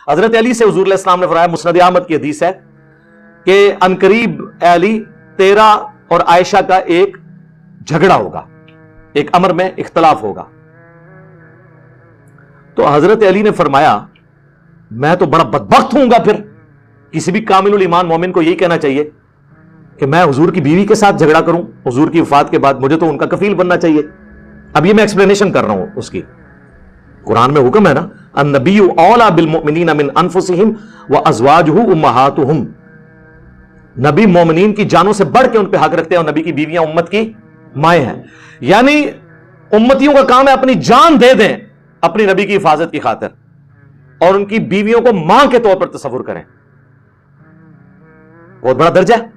حضرت علی سے حضور علیہ السلام نے فرمایا، مسند احمد کی حدیث ہے کہ عنقریب اے علی تیرا اور عائشہ کا ایک جھگڑا ہوگا، ایک امر میں اختلاف ہوگا۔ تو حضرت علی نے فرمایا میں تو بڑا بدبخت ہوں گا، پھر کسی بھی کامل الایمان مومن کو یہی کہنا چاہیے کہ میں حضور کی بیوی کے ساتھ جھگڑا کروں حضور کی وفات کے بعد، مجھے تو ان کا کفیل بننا چاہیے۔ اب یہ میں ایکسپلینیشن کر رہا ہوں اس کی، قرآن میں حکم ہے نا، النبی اولی بالمؤمنین من انفسہم وازواجہ امہاتہم، نبی مومنین کی جانوں سے بڑھ کے ان پہ حق رکھتے ہیں، اور نبی کی بیویاں امت کی مائیں ہیں، یعنی امتیوں کا کام ہے اپنی جان دے دیں اپنی نبی کی حفاظت کی خاطر، اور ان کی بیویوں کو ماں کے طور پر تصور کریں، بہت بڑا درجہ ہے۔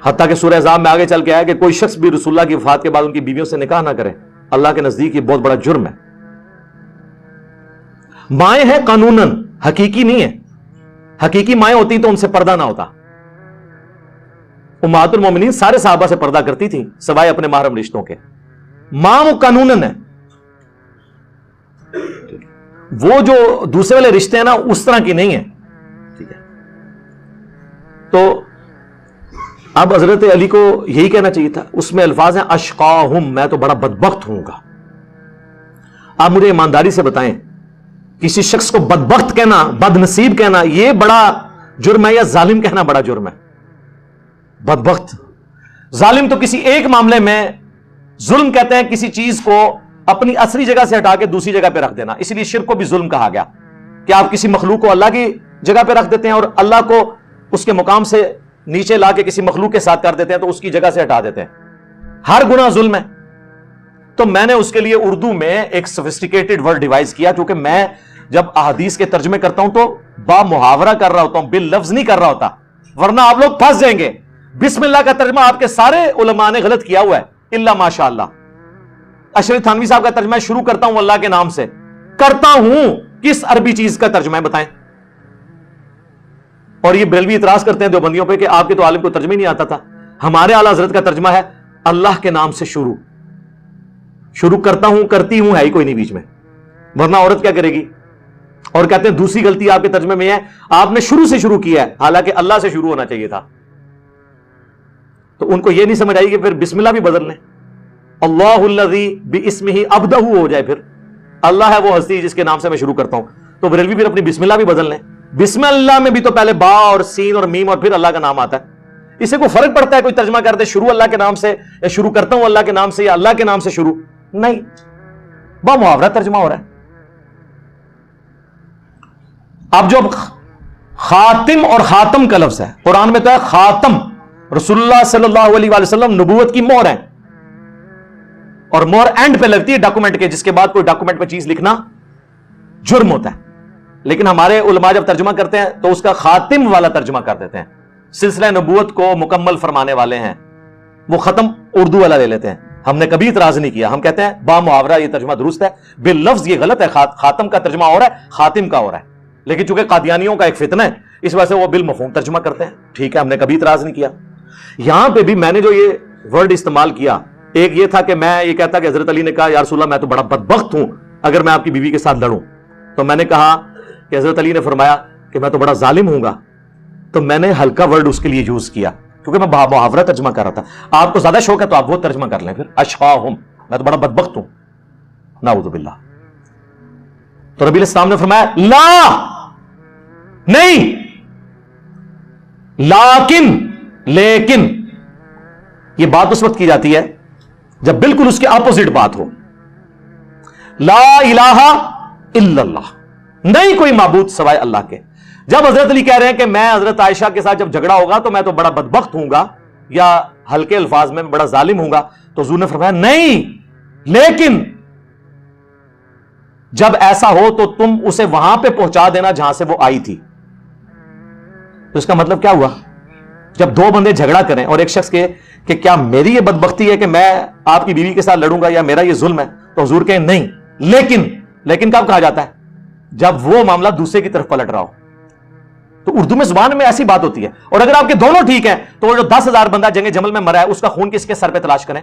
حتیٰ کہ سورہ احزاب میں آگے چل کے آیا کہ کوئی شخص بھی رسول اللہ کی وفات کے بعد ان کی بیویوں سے نکاح نہ کرے، اللہ کے نزدیک یہ بہت بڑا جرم ہے۔ مائیں ہیں قانوناً، حقیقی نہیں ہے، حقیقی مائیں ہوتی تو ان سے پردہ نہ ہوتا۔ امہات المومنین سارے صحابہ سے پردہ کرتی تھیں سوائے اپنے محرم رشتوں کے، ماں وہ قانوناً ہے، وہ جو دوسرے والے رشتے ہیں نا اس طرح کی نہیں ہے، ٹھیک ہے۔ تو اب حضرت علی کو یہی کہنا چاہیے تھا، اس میں الفاظ ہیں اشقاہم، میں تو بڑا بدبخت ہوں گا۔ آپ مجھے ایمانداری سے بتائیں، کسی شخص کو بدبخت کہنا، بد نصیب کہنا، یہ بڑا جرم ہے یا ظالم کہنا بڑا جرم ہے؟ بدبخت، ظالم تو کسی ایک معاملے میں ظلم کہتے ہیں کسی چیز کو اپنی اصلی جگہ سے ہٹا کے دوسری جگہ پہ رکھ دینا، اسی لیے شرک کو بھی ظلم کہا گیا کہ آپ کسی مخلوق کو اللہ کی جگہ پہ رکھ دیتے ہیں اور اللہ کو اس کے مقام سے نیچے لا کے کسی مخلوق کے ساتھ کر دیتے ہیں تو اس کی جگہ سے ہٹا دیتے ہیں، ہر گناہ ظلم ہے۔ تو میں نے اس کے لیے اردو میں ایک سوفسٹیکیٹڈ ورڈ ڈیوائز کیا، کیونکہ میں جب احادیث کے ترجمے کرتا ہوں تو با محاورہ کر رہا ہوتا ہوں، باللفظ نہیں کر رہا ہوتا، ورنہ آپ لوگ پھنس جائیں گے۔ بسم اللہ کا ترجمہ آپ کے سارے علماء نے غلط کیا ہوا ہے الا ماشاء اللہ۔ اشرف تھانوی صاحب کا ترجمہ شروع کرتا ہوں اللہ کے نام سے، کرتا ہوں کس عربی چیز کا ترجمہ ہے بتائیں؟ اور یہ بریلوی اعتراض کرتے ہیں دیوبندیوں پہ کہ آپ کے تو عالم کو ترجمہ ہی نہیں آتا تھا۔ ہمارے اعلیٰ حضرت کا ترجمہ ہے اللہ کے نام سے شروع کرتا ہوں، کرتی ہوں ہے ہی کوئی نہیں بیچ میں، ورنہ عورت کیا کرے گی؟ اور کہتے ہیں دوسری غلطی آپ کے ترجمے میں ہے، آپ نے شروع سے شروع کیا ہے، حالانکہ اللہ سے شروع ہونا چاہیے تھا۔ تو ان کو یہ نہیں سمجھ آئی کہ پھر بسم اللہ بھی بدل لیں، اللہ الذی باسمہ ابدہ ہو جائے، پھر اللہ ہے وہ ہستی جس کے نام سے میں شروع کرتا ہوں، تو بریلوی پھر اپنی بسم اللہ بھی بدل لیں۔ بسم اللہ میں بھی تو پہلے با اور سین اور میم اور پھر اللہ کا نام آتا ہے، اسے کوئی فرق پڑتا ہے کوئی ترجمہ کر دے شروع اللہ کے نام سے یا شروع کرتا ہوں اللہ کے نام سے یا اللہ کے نام سے شروع؟ نہیں، با محاورہ ترجمہ ہو رہا ہے۔ اب جو خاتم اور خاتم کا لفظ ہے قرآن میں تو ہے خاتم، رسول اللہ صلی اللہ علیہ وآلہ وسلم نبوت کی مہر ہے، اور مہر اینڈ پہ لگتی ہے ڈاکومنٹ کے، جس کے بعد کوئی ڈاکومنٹ پہ چیز لکھنا جرم ہوتا ہے، لیکن ہمارے علماء جب ترجمہ کرتے ہیں تو اس کا خاتم والا ترجمہ کر دیتے ہیں، سلسلہ نبوت کو مکمل فرمانے والے ہیں، وہ ختم اردو والا لے لیتے ہیں۔ ہم نے کبھی اعتراض نہیں کیا، ہم کہتے ہیں با محاورہ یہ ترجمہ درست ہے، باللفظ یہ غلط ہے، خاتم کا ترجمہ ہو رہا ہے، خاتم کا ہو رہا ہے، لیکن چونکہ قادیانیوں کا ایک فتنہ ہے اس وجہ سے وہ بالمفہوم ترجمہ کرتے ہیں، ٹھیک ہے، ہم نے کبھی اعتراض نہیں کیا۔ یہاں پہ بھی میں نے جو یہ ورڈ استعمال کیا، ایک یہ تھا کہ میں یہ کہتا کہ حضرت علی نے کہا یا رسول اللہ میں تو بڑا بدبخت ہوں اگر میں آپ کی بیوی کے ساتھ لڑوں، تو میں نے کہا کہ حضرت علی نے فرمایا کہ میں تو بڑا ظالم ہوں گا، تو میں نے ہلکا ورڈ اس کے لیے یوز کیا کیونکہ میں محاورہ ترجمہ کر رہا تھا۔ آپ کو زیادہ شوق ہے تو آپ وہ ترجمہ کر لیں، پھر اشقاہم، میں تو بڑا بدبخت ہوں، نعوذ باللہ۔ تو نبی الاسلام نے فرمایا لا، نہیں، لیکن یہ بات اس وقت کی جاتی ہے جب بالکل اس کے اپوزٹ بات ہو، لا الہ الا اللہ، نہیں کوئی معبود سوائے اللہ کے۔ جب حضرت علی کہہ رہے ہیں کہ میں حضرت عائشہ کے ساتھ جب جھگڑا ہوگا تو میں تو بڑا بدبخت ہوں گا، یا ہلکے الفاظ میں بڑا ظالم ہوں گا، تو حضور نے فرمایا نہیں، لیکن جب ایسا ہو تو تم اسے وہاں پہ پہنچا دینا جہاں سے وہ آئی تھی۔ تو اس کا مطلب کیا ہوا؟ جب دو بندے جھگڑا کریں اور ایک شخص کے کہ کیا میری یہ بدبختی ہے کہ میں آپ کی بیوی کے ساتھ لڑوں گا یا میرا یہ ظلم ہے، تو حضور کہیں نہیں، لیکن کب کہا جاتا ہے؟ جب وہ معاملہ دوسرے کی طرف پلٹ رہا ہو۔ تو اردو میں زبان میں ایسی بات ہوتی ہے، اور اگر آپ کے دونوں ٹھیک ہیں تو وہ جو 10,000 بندہ جنگ جمل میں مرا ہے اس کا خون کس کے سر پہ تلاش کریں؟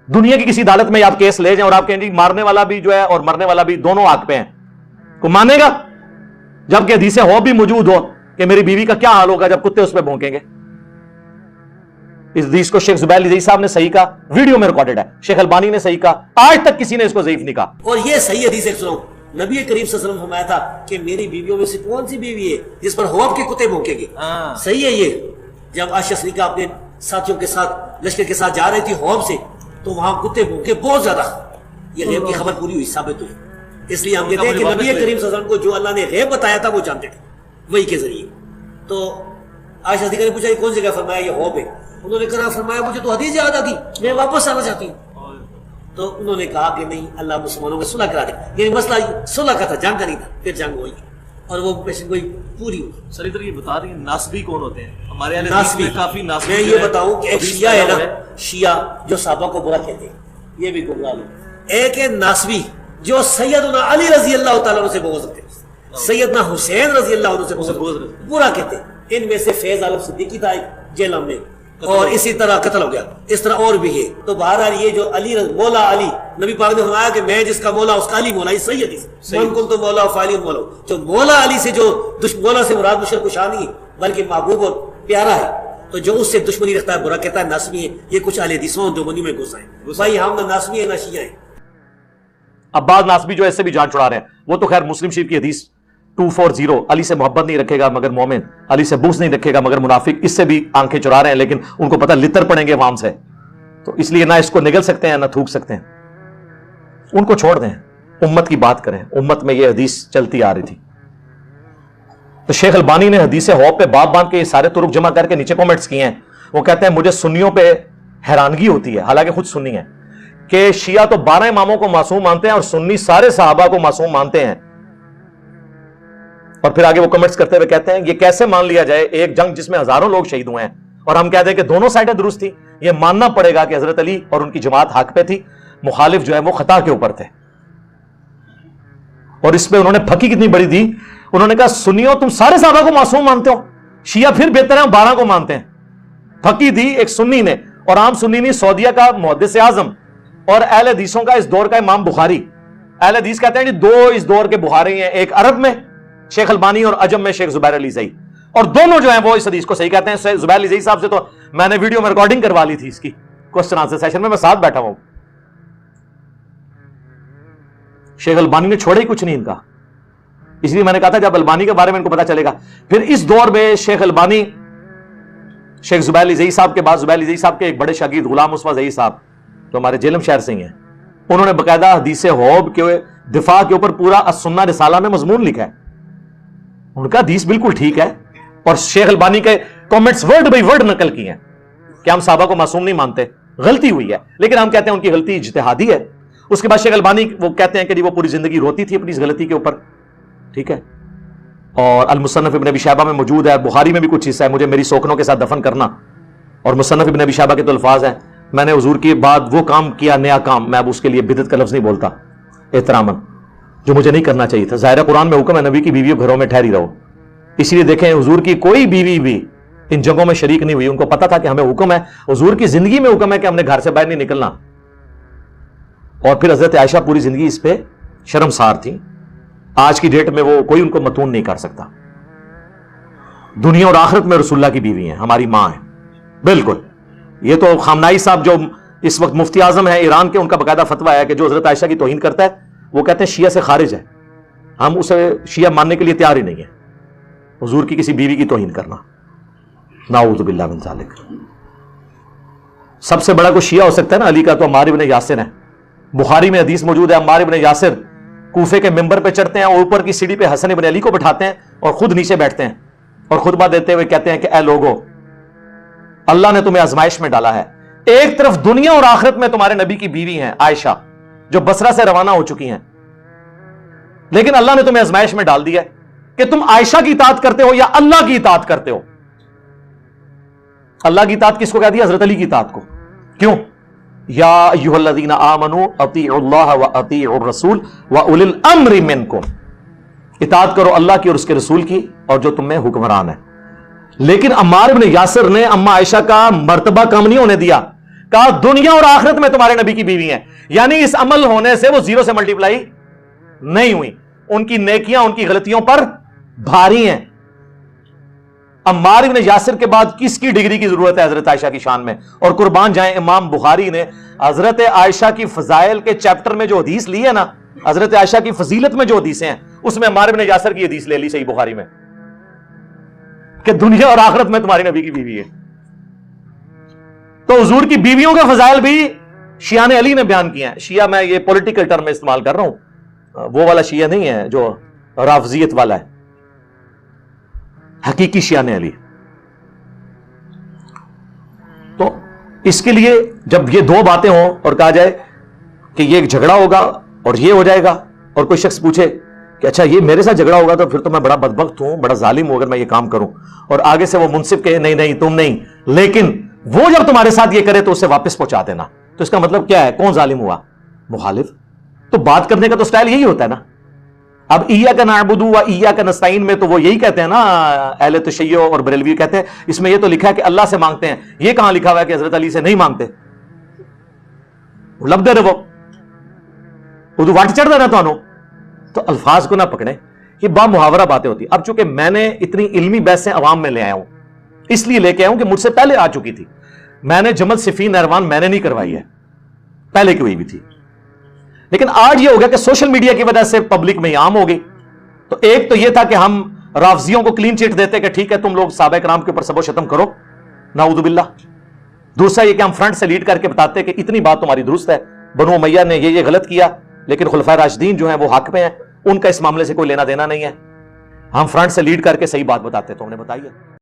دنیا کی کسی عدالت میں آپ کیس لے جائیں اور آپ کہیں جی مارنے والا بھی جو ہے اور مرنے والا بھی دونوں حق پہ ہیں، کو مانے گا؟ جبکہ حدیث ہو بھی موجود ہو کہ میری بیوی کا کیا حال ہوگا جب کتے اس پہ بھونکیں گے۔ اس حدیث کو شیخ زبیر علی صاحب نے صحیح کہا، ویڈیو میں ریکارڈڈ ہے، شیخ البانی نے صحیح کہا، آج تک کسی نے اس کو ضعیف نہیں کہا۔ اور یہ صحیح حدیث ہے، سنو نبی کریم صلی اللہ علیہ وسلم فرمایا تھا کہ میری بیویوں میں سے کون سی بیوی ہے جس پر ہواب کے کتے بھونکیں گے؟ صحیح ہے یہ۔ جب عائشہ صدیقہ اپنے ساتھیوں کے ساتھ لشکر کے ساتھ جا رہی تھی ہواب سے، تو وہاں کتے بھونکے بہت زیادہ، یہ غیب کی خبر پوری ہوئی، ثابت ہوئی۔ اس لیے ہم کہتے ہیں کہ نبی کریم صلی اللہ علیہ وسلم کو جو اللہ نے غیب بتایا تھا وہ جانتے تھے وہی کے ذریعے۔ تو عائشہ صدیقہ نے پوچھا یہ کون سی جگہ؟ فرمایا یہ ہواب ہے۔ انہوں نے کہا فرمایا مجھے تو حدیث یاد آتی، میں واپس آنا چاہتی ہوں۔ تو انہوں نے کہا کہ نہیں، اللہ مسلمانوں میں صلح کرا دے، یعنی مسئلہ صلح کا تھا، جنگ کا نہیں تھا۔ پھر جنگ ہوئی اور وہ پیشن گوئی پوری ہوئی۔ سر ادھر یہ بتا رہی ہیں ناسبی کون ہوتے ہیں؟ ہمارے یہاں ناسبی، کافی ناسبی، میں یہ بتاؤں کہ ایک شیعہ ہے نا، شیعہ جو صحابہ کو برا کہتے ہیں، یہ بھی گمراہ لوگ۔ ایک ہے ناسبی جو سیدنا علی رضی اللہ تعالیٰ عنہ سے بغض رکھتے ہیں، سیدنا حسین رضی اللہ عنہ سے بغض برا کہتے ہیں۔ ان میں سے فیض عالم صدیقی تھا ایک جیل میں، اور اسی طرح قتل ہو گیا، اس طرح اور بھی ہے۔ تو بہرحال یہ جو علی مولا علی، نبی پاک نے فرمایا کہ میں جس کا مولا اس کا علی مولا، یہ صحیح حدیث ہے۔ من کنت مولا فعلی مولا، جو مولا علی سے جو مولا سے مراد مشرک کشا نہیں بلکہ محبوب اور پیارا ہے، تو جو اس سے دشمنی رکھتا ہے برا کہتا ہے ناسمی ہے۔ یہ کچھ اہل حدیثوں جو منی میں گھس آئے بھائی، ہم نہ ناسمی ہے نہ شیعہ ہیں۔ اب بعض ناسبی جو ایسے بھی جان چھڑا رہے ہیں، وہ تو خیر مسلم شریف کی حدیث 240 علی سے محبت نہیں رکھے گا مگر مومن، علی سے بغض نہیں رکھے گا مگر منافق، اس سے بھی آنکھیں چرا رہے ہیں، لیکن ان کو پتہ لتر پڑیں گے عوام سے، تو اس لیے نہ اس کو نگل سکتے ہیں نہ تھوک سکتے ہیں۔ ان کو چھوڑ دیں، امت کی بات کریں، امت میں یہ حدیث چلتی آ رہی تھی۔ تو شیخ البانی نے حدیث ہواب پہ باب باندھ کے یہ سارے طرق جمع کر کے نیچے کومنٹس کیے ہیں۔ وہ کہتے ہیں مجھے سنیوں پہ حیرانگی ہوتی ہے، حالانکہ خود سنی ہے، کہ شیعہ تو 12 اماموں کو معصوم مانتے ہیں اور سنی سارے صحابہ کو معصوم مانتے ہیں۔ اور پھر آگے وہ کمنٹس کرتے ہوئے کہتے ہیں یہ کیسے مان لیا جائے ایک جنگ جس میں ہزاروں لوگ شہید ہوئے ہیں اور ہم کہتے ہیں کہ دونوں سائڈیں درست تھی؟ یہ ماننا پڑے گا کہ حضرت علی اور ان کی جماعت حق پہ تھی، مخالف جو ہے وہ خطا کے اوپر تھے۔ اور اس پہ انہوں نے پھکی کتنی بڑی دی، انہوں نے کہا سنیوں تم سارے صحابہ کو معصوم مانتے ہو، شیعہ پھر بہتر ہیں 12 کو مانتے ہیں۔ پھکی دی ایک سنی نے، اور عام سنی نہیں، سعودیہ کا محدث اعظم اور اہل حدیثوں کا اس دور کا امام بخاری۔ اہل حدیث کہتے ہیں جی 2 اس دور کے بخاری ہیں، ایک عرب میں شیخ البانی اور عجم میں شیخ زبیر علی زئی، اور دونوں جو ہیں وہ اس حدیث کو صحیح کہتے ہیں۔ زبیر علی زئی صاحب سے تو میں نے ویڈیو میں ریکارڈنگ کروا لی تھی اس کی کوسچن آنسر سیشن میں ساتھ بیٹھا ہوں۔ شیخ البانی نے چھوڑا ہی کچھ نہیں ان کا، اس لیے میں نے کہا تھا جب البانی کے بارے میں ان کو پتا چلے گا۔ پھر اس دور میں شیخ البانی شیخ زبیر علی زئی صاحب کے بعد زبیر علی زئی صاحب کے ایک بڑے شاگرد غلام مصطفیٰ زئی صاحب جو ہمارے جیلم شہر سے ہی ہیں، انہوں نے باقاعدہ حدیث ہواب کے دفاع کے اوپر پورا السنہ رسالہ میں مضمون لکھا ہے۔ ان کا حدیث بالکل ٹھیک ہے، اور شیخ البانی کے کامنٹس ورڈ بائی ورڈ نقل کی ہیں کہ ہم صحابہ کو معصوم نہیں مانتے، غلطی ہوئی ہے، لیکن ہم کہتے ہیں ان کی غلطی اجتہادی ہے۔ اس کے بعد شیخ البانی وہ کہتے ہیں کہ وہ پوری زندگی روتی تھی اپنی اس غلطی کے اوپر، ٹھیک ہے۔ اور المصنف ابن ابی شیبہ میں موجود ہے، بخاری میں بھی کچھ حصہ ہے، مجھے میری سوکنوں کے ساتھ دفن کرنا، اور مصنف ابن ابی شیبہ کے تو الفاظ ہیں میں نے حضور کے بعد وہ کام کیا، نیا کام، میں اب اس کے لیے بدعت کا لفظ نہیں بولتا احتراماً، جو مجھے نہیں کرنا چاہیے تھا۔ ظاہر قرآن میں حکم ہے نبی کی بیویوں گھروں میں ٹھہری رہو، اسی لیے دیکھیں حضور کی کوئی بیوی بھی ان جنگوں میں شریک نہیں ہوئی، ان کو پتا تھا کہ ہمیں حکم ہے، حضور کی زندگی میں حکم ہے کہ ہم نے گھر سے باہر نہیں نکلنا۔ اور پھر حضرت عائشہ پوری زندگی اس پہ شرمسار تھی، آج کی ڈیٹ میں وہ کوئی ان کو متون نہیں کر سکتا۔ دنیا اور آخرت میں رسول اللہ کی بیوی ہیں، ہماری ماں ہیں بالکل۔ یہ تو خامنائی صاحب جو اس وقت مفتی اعظم ہیں ایران کے، ان کا باقاعدہ فتویٰ ہے کہ جو حضرت عائشہ کی توہین کرتا ہے وہ کہتے ہیں شیعہ سے خارج ہے، ہم اسے شیعہ ماننے کے لیے تیار ہی نہیں ہے، حضور کی کسی بیوی کی توہین کرنا، نعوذ باللہ من ذالک۔ سب سے بڑا کوئی شیعہ ہو سکتا ہے نا علی کا تو عمار ابن یاسر ہے، بخاری میں حدیث موجود ہے، عمار ابن یاسر کوفے کے ممبر پہ چڑھتے ہیں اور اوپر کی سیڑھی پہ حسن ابن علی کو بٹھاتے ہیں اور خود نیچے بیٹھتے ہیں اور خطبہ دیتے ہوئے کہتے ہیں کہ اے لوگو، اللہ نے تمہیں آزمائش میں ڈالا ہے، ایک طرف دنیا اور آخرت میں تمہارے نبی کی بیوی ہیں عائشہ جو بصرہ سے روانہ ہو چکی ہیں، لیکن اللہ نے تمہیں آزمائش میں ڈال دیا ہے کہ تم عائشہ کی اطاعت کرتے ہو یا اللہ کی اطاعت کرتے ہو۔ اللہ کی اطاعت کس کو کہہ دیا؟ حضرت علی کی اطاعت کو۔ کیوں؟ یا ایھا الذین آمنوا اطیعوا اللہ واطیعوا الرسول واولی الامر منکم، اطاعت کرو اللہ کی اور اس کے رسول کی اور جو تم میں حکمران ہے۔ لیکن عمار بن یاسر نے اما عائشہ کا مرتبہ کم نہیں ہونے دیا، کہا دنیا اور آخرت میں تمہارے نبی کی بیوی ہیں، یعنی اس عمل ہونے سے وہ زیرو سے ملٹیپلائی نہیں ہوئی، ان کی نیکیاں ان کی غلطیوں پر بھاری ہیں۔ عمار بن یاسر کے بعد کس کی ڈگری کی ضرورت ہے حضرت عائشہ کی شان میں؟ اور قربان جائیں امام بخاری نے حضرت عائشہ کی فضائل کے چیپٹر میں جو حدیث لی ہے نا، حضرت عائشہ کی فضیلت میں جو حدیثیں ہیں اس میں عمار بن یاسر کی حدیث لے لی صحیح بخاری میں کہ دنیا اور آخرت میں تمہاری نبی کی بیوی ہے۔ تو حضور کی بیویوں کے فضائل بھی شیعہ نے علی نے بیان کیے ہیں۔ شیعہ میں یہ پولیٹیکل ٹرم استعمال کر رہا ہوں، وہ والا شیعہ نہیں ہے جو رافضیت والا ہے، حقیقی شیعہ نے علی۔ تو اس کے لیے جب یہ دو باتیں ہوں اور کہا جائے کہ یہ جھگڑا ہوگا اور یہ ہو جائے گا، اور کوئی شخص پوچھے کہ اچھا یہ میرے ساتھ جھگڑا ہوگا تو پھر تو میں بڑا بدبخت ہوں، بڑا ظالم ہوں اگر میں یہ کام کروں، اور آگے سے وہ منصف کہے نہیں نہیں تم نہیں، لیکن وہ جب تمہارے ساتھ یہ کرے تو اسے واپس پہنچا دینا، تو اس کا مطلب کیا ہے؟ کون ظالم ہوا؟ مخالف۔ تو بات کرنے کا تو سٹائل یہی ہوتا ہے نا۔ اب ایاک نعبد و ایاک نستعین میں تو وہ یہی کہتے ہیں نا، اہل تشیع اور بریلوی کہتے ہیں اس میں یہ تو لکھا ہے کہ اللہ سے مانگتے ہیں، یہ کہاں لکھا ہوا ہے کہ حضرت علی سے نہیں مانگتے؟ لب دے رہے وہ وٹ چڑھ دینا تو الفاظ کو نہ پکڑے، یہ با محاورہ باتیں ہوتی۔ اب چونکہ میں نے اتنی علمی بحثیں عوام میں لے آیا ہوں، اس لیے لے کے آیا ہوں کہ مجھ سے پہلے آ چکی تھی، میں نے جمل صفین نہروان میں نے نہیں کروائی ہے، پہلے کی ہوئی بھی تھی، لیکن آج یہ ہو گیا کہ سوشل میڈیا کی وجہ سے پبلک میں عام ہو گئی۔ تو ایک تو یہ تھا کہ ہم رافضیوں کو کلین چٹ دیتے کہ ٹھیک ہے تم لوگ صحابہ کرام کے اوپر سب و شتم کرو، نعوذ باللہ۔ دوسرا یہ کہ ہم فرنٹ سے لیڈ کر کے بتاتے کہ اتنی بات تمہاری درست ہے، بنو امیہ نے یہ غلط کیا، لیکن خلفائے راشدین جو ہیں وہ حق پہ ہیں، ان کا اس معاملے سے کوئی لینا دینا نہیں ہے، ہم فرنٹ سے لیڈ کر کے صحیح بات بتاتے تو ہم نے بتائی ہے۔